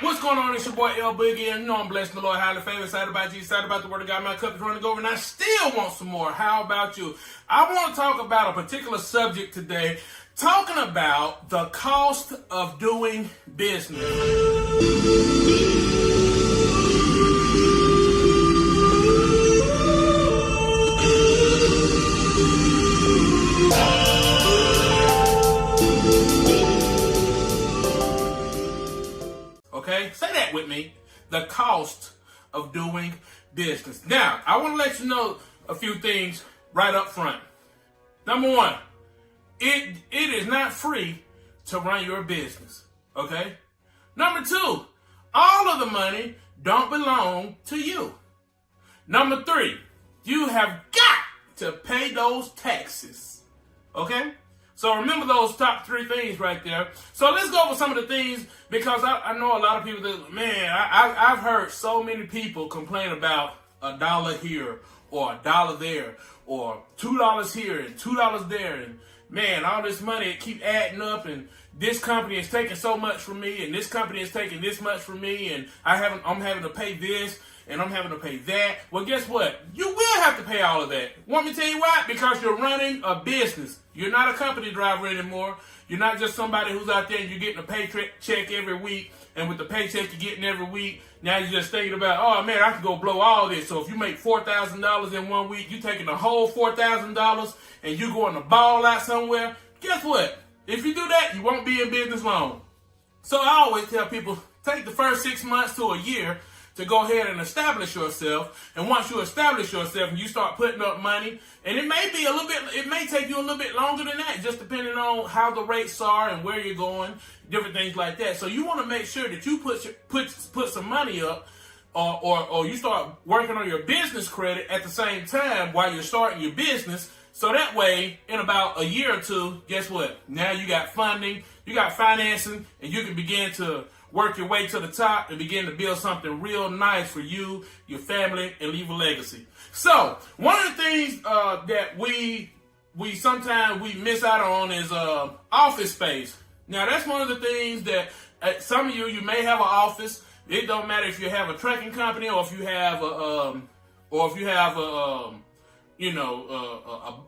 What's going on? It's your boy L Boogie, and you know I'm blessed in the Lord, highly favored, excited about Jesus, excited about the Word of God. My cup is running over, and I still want some more. How about you? I want to talk about a particular subject today, talking about the cost of doing business. Okay, say that with me. The cost of doing business. Now, I want to let you know a few things right up front. Number one, it is not free to run your business. Okay? Number two, all of the money don't belong to you. Number three, you have got to pay those taxes. Okay? So remember those top three things right there. So let's go over some of the things, because I know a lot of people that, man, I've heard so many people complain about $1 here or $1 there or $2 here and $2 there. And man, all this money, it keep adding up, and this company is taking so much from me, and this company is taking this much from me, and I'm having to pay this, and I'm having to pay that. Well, guess what? You will have to pay all of that. Want me to tell you why? Because you're running a business. You're not a company driver anymore. You're not just somebody who's out there and you're getting a paycheck every week, and with the paycheck you're getting every week, now you're just thinking about, oh man, I can go blow all this. So if you make $4,000 in 1 week, you're taking the whole $4,000 and you're going to ball out somewhere. Guess what? If you do that, you won't be in business long. So I always tell people, take the first 6 months to a year to go ahead and establish yourself. And once you establish yourself and you start putting up money, and it may take you a little bit longer than that, just depending on how the rates are and where you're going, different things like that. So you want to make sure that you put some money up, or you start working on your business credit at the same time while you're starting your business. So that way, in about a year or two, guess what? Now you got funding, you got financing, and you can begin to work your way to the top and begin to build something real nice for you, your family, and leave a legacy. So, one of the things that we sometimes miss out on is office space. Now, that's one of the things that some of you may have an office. It don't matter if you have a trucking company or if you have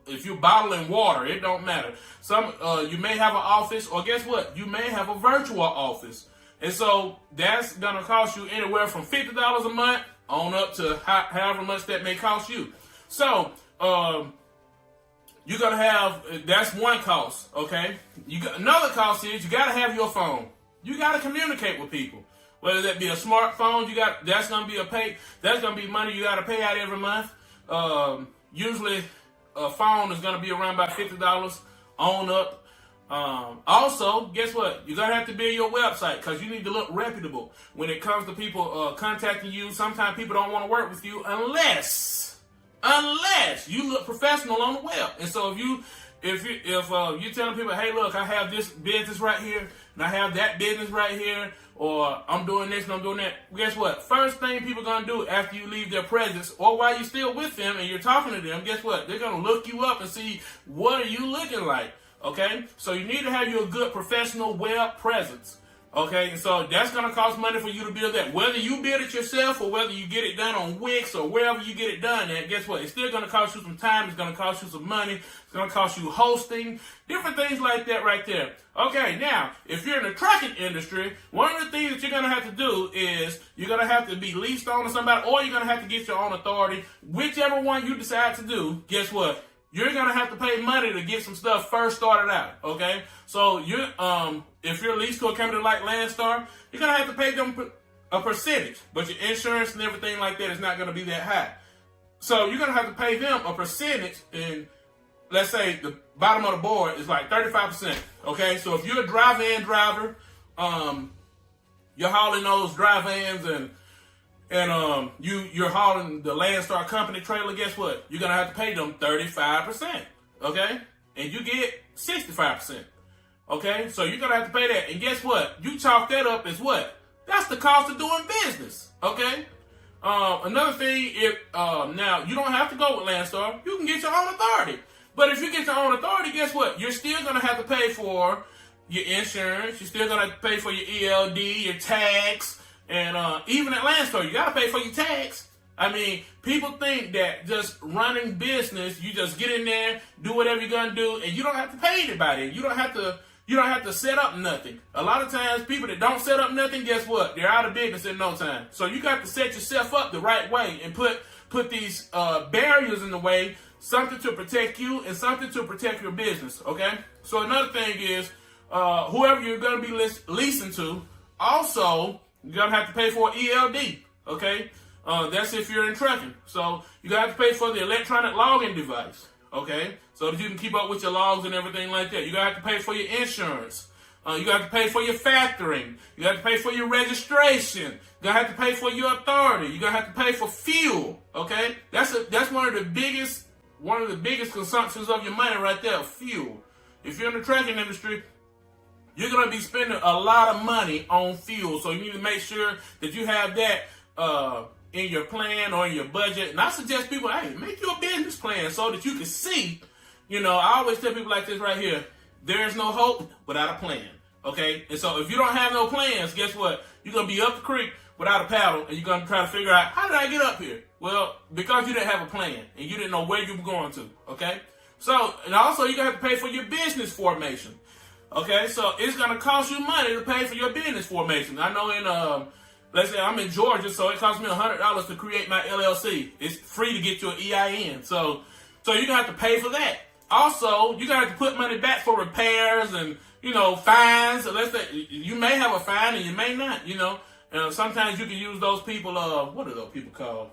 if you're bottling water, it don't matter. You may have an office, or guess what? You may have a virtual office. And so that's going to cost you anywhere from $50 a month on up to however much that may cost you. So you're going to have, that's one cost, okay? Another cost is you got to have your phone. You got to communicate with people. Whether that be a smartphone, that's going to be money you got to pay out every month. Usually a phone is going to be around about $50 on up. Also, guess what? You're going to have to build your website, because you need to look reputable when it comes to people contacting you. Sometimes people don't want to work with you unless you look professional on the web. And so if you're telling people, hey, look, I have this business right here, and I have that business right here, or I'm doing this and I'm doing that, guess what? First thing people are going to do after you leave their presence, or while you're still with them and you're talking to them, guess what? They're going to look you up and see, what are you looking like? Okay, so you need to have you a good professional web presence. Okay, and so that's going to cost money for you to build that. Whether you build it yourself or whether you get it done on Wix or wherever you get it done at, guess what? It's still going to cost you some time. It's going to cost you some money. It's going to cost you hosting, different things like that right there. Okay, now, if you're in the trucking industry, one of the things that you're going to have to do is you're going to have to be leased on to somebody, or you're going to have to get your own authority. Whichever one you decide to do, guess what? You're going to have to pay money to get some stuff first started out, okay? So if you're leased to a company like Landstar, you're going to have to pay them a percentage, but your insurance and everything like that is not going to be that high. So you're going to have to pay them a percentage, and let's say the bottom of the board is like 35%, okay? So if you're a driver, you're hauling those dry vans and you're hauling the Landstar company trailer, guess what? You're going to have to pay them 35%, okay? And you get 65%, okay? So you're going to have to pay that. And guess what? You chalk that up as what? That's the cost of doing business, okay? Another thing, now, you don't have to go with Landstar. You can get your own authority. But if you get your own authority, guess what? You're still going to have to pay for your insurance. You're still going to have to pay for your ELD, your tax, And even at land store, you got to pay for your tax. I mean, people think that just running business, you just get in there, do whatever you're gonna do, and you don't have to pay anybody. You don't have to set up nothing. A lot of times, people that don't set up nothing, guess what? They're out of business in no time. So you got to set yourself up the right way and put these barriers in the way, something to protect you and something to protect your business. Okay. So another thing is, whoever you're gonna be leasing to, also you're gonna have to pay for ELD. Okay. That's if you're in trucking. So you got to pay for the electronic logging device, okay? So that you can keep up with your logs and everything like that. You got to pay for your insurance. You got to pay for your factoring. You got to pay for your registration. You got to have to pay for your authority. You got to have to pay for fuel, okay? That's one of the biggest consumptions of your money right there, fuel. If you're in the trucking industry, you're going to be spending a lot of money on fuel. So you need to make sure that you have that in your plan or in your budget. And I suggest people, hey, make your business plan so that you can see, I always tell people like this right here, there is no hope without a plan, okay? And so if you don't have no plans, guess what? You're going to be up the creek without a paddle, and you're going to try to figure out, how did I get up here? Well, because you didn't have a plan, and you didn't know where you were going to, okay? So, and also you're going to have to pay for your business formation, okay? So it's going to cost you money to pay for your business formation. I know in, let's say I'm in Georgia, so it costs me $100 to create my LLC. It's free to get your EIN. So you're going to have to pay for that. Also, you're going to have to put money back for repairs and, fines. So let's say you may have a fine and you may not, sometimes you can use those people, what are those people called?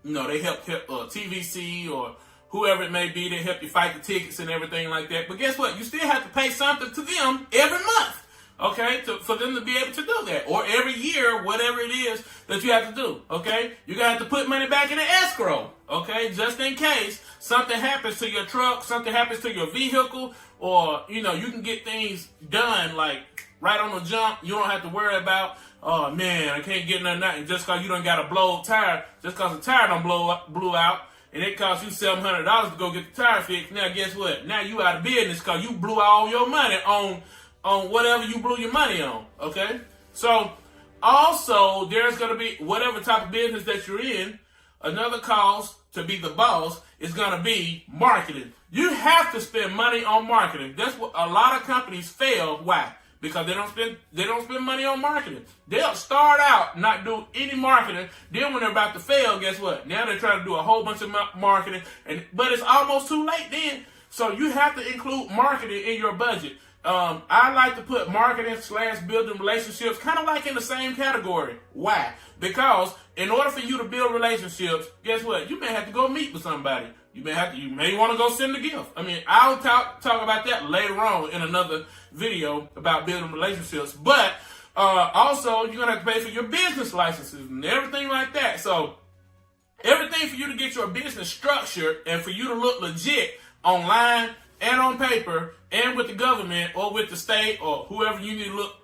They help TVC or whoever it may be. They help you fight the tickets and everything like that. But guess what? You still have to pay something to them every month. Okay, for them to be able to do that. Or every year, whatever it is that you have to do. Okay, you're going to have to put money back in the escrow. Okay, just in case something happens to your truck, something happens to your vehicle, or, you can get things done like right on the jump. You don't have to worry about, oh man, I can't get nothing just because you done got a blown tire, just because the tire done blew out, and it cost you $700 to go get the tire fixed. Now guess what? Now you out of business because you blew all your money on whatever you blew your money on, okay? So, also, there's going to be, whatever type of business that you're in, another cost to be the boss is going to be marketing. You have to spend money on marketing. That's what a lot of companies fail. Why? Because they don't spend money on marketing. They'll start out not do any marketing. Then when they're about to fail, guess what? Now they're trying to do a whole bunch of marketing, but it's almost too late then. So you have to include marketing in your budget. I like to put marketing / building relationships kind of like in the same category. Why? Because in order for you to build relationships, guess what? You may have to go meet with somebody. You may want to go send a gift. I mean, I'll talk about that later on in another video about building relationships. But also, you're going to have to pay for your business licenses and everything like that. So everything for you to get your business structured and for you to look legit online and on paper and with the government or with the state or whoever you need to look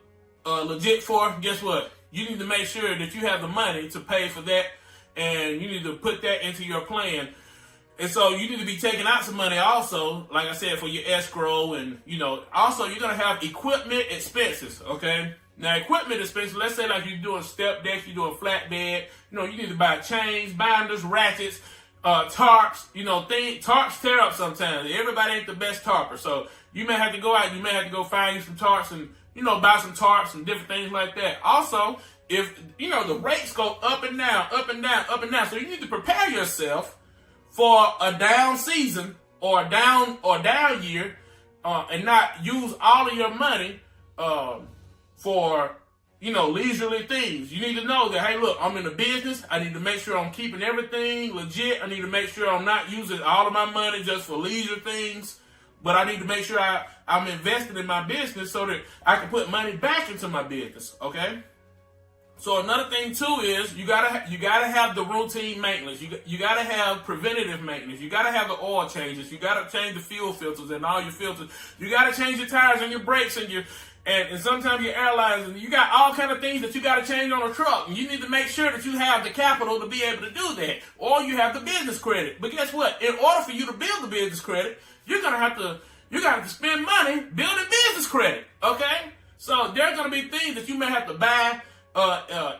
legit for, guess what? You need to make sure that you have the money to pay for that, and you need to put that into your plan. And so you need to be taking out some money also, like I said, for your escrow. And, also you're going to have equipment expenses, okay? Now, equipment expenses, let's say like you're doing step decks, you're doing flatbed, you need to buy chains, binders, ratchets, tarps, tarps tear up sometimes. Everybody ain't the best tarper. So you may have to go out, you may have to go find you some tarps and, buy some tarps and different things like that. Also, if, the rates go up and down, up and down, up and down. So you need to prepare yourself for a down season or a down year, and not use all of your money, for, leisurely things. You need to know that, hey, look, I'm in a business. I need to make sure I'm keeping everything legit. I need to make sure I'm not using all of my money just for leisure things. But I need to make sure I'm invested in my business so that I can put money back into my business, okay? So another thing too is you gotta have the routine maintenance. You gotta have preventative maintenance. You gotta have the oil changes. You gotta change the fuel filters and all your filters. You gotta change your tires and your brakes and sometimes your airlines, and you got all kind of things that you got to change on a truck. And you need to make sure that you have the capital to be able to do that, or you have the business credit. But guess what? In order for you to build the business credit, you're gonna have to spend money building business credit. Okay? So there are going to be things that you may have to buy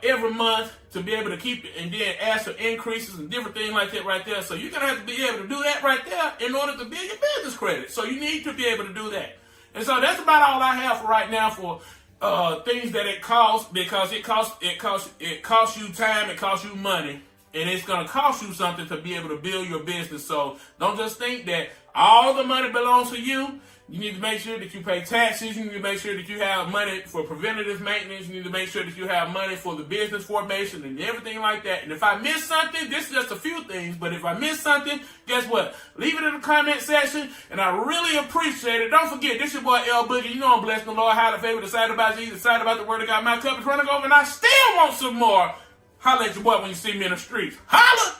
every month to be able to keep it, and then ask for increases and different things like that right there. So you're going to have to be able to do that right there in order to build your business credit. So you need to be able to do that. And so that's about all I have for right now for things that it costs, because it costs you time, it costs you money, and it's going to cost you something to be able to build your business. So don't just think that all the money belongs to you. You need to make sure that you pay taxes. You need to make sure that you have money for preventative maintenance. You need to make sure that you have money for the business formation and everything like that. And if I miss something, this is just a few things, but if I miss something, guess what? Leave it in the comment section, and I really appreciate it. Don't forget, this your boy L Boogie. You know I'm blessed in the Lord, highly favored, excited about Jesus, excited about the word of God. My cup is running over, and I still want some more. Holla at your boy when you see me in the streets. Holla!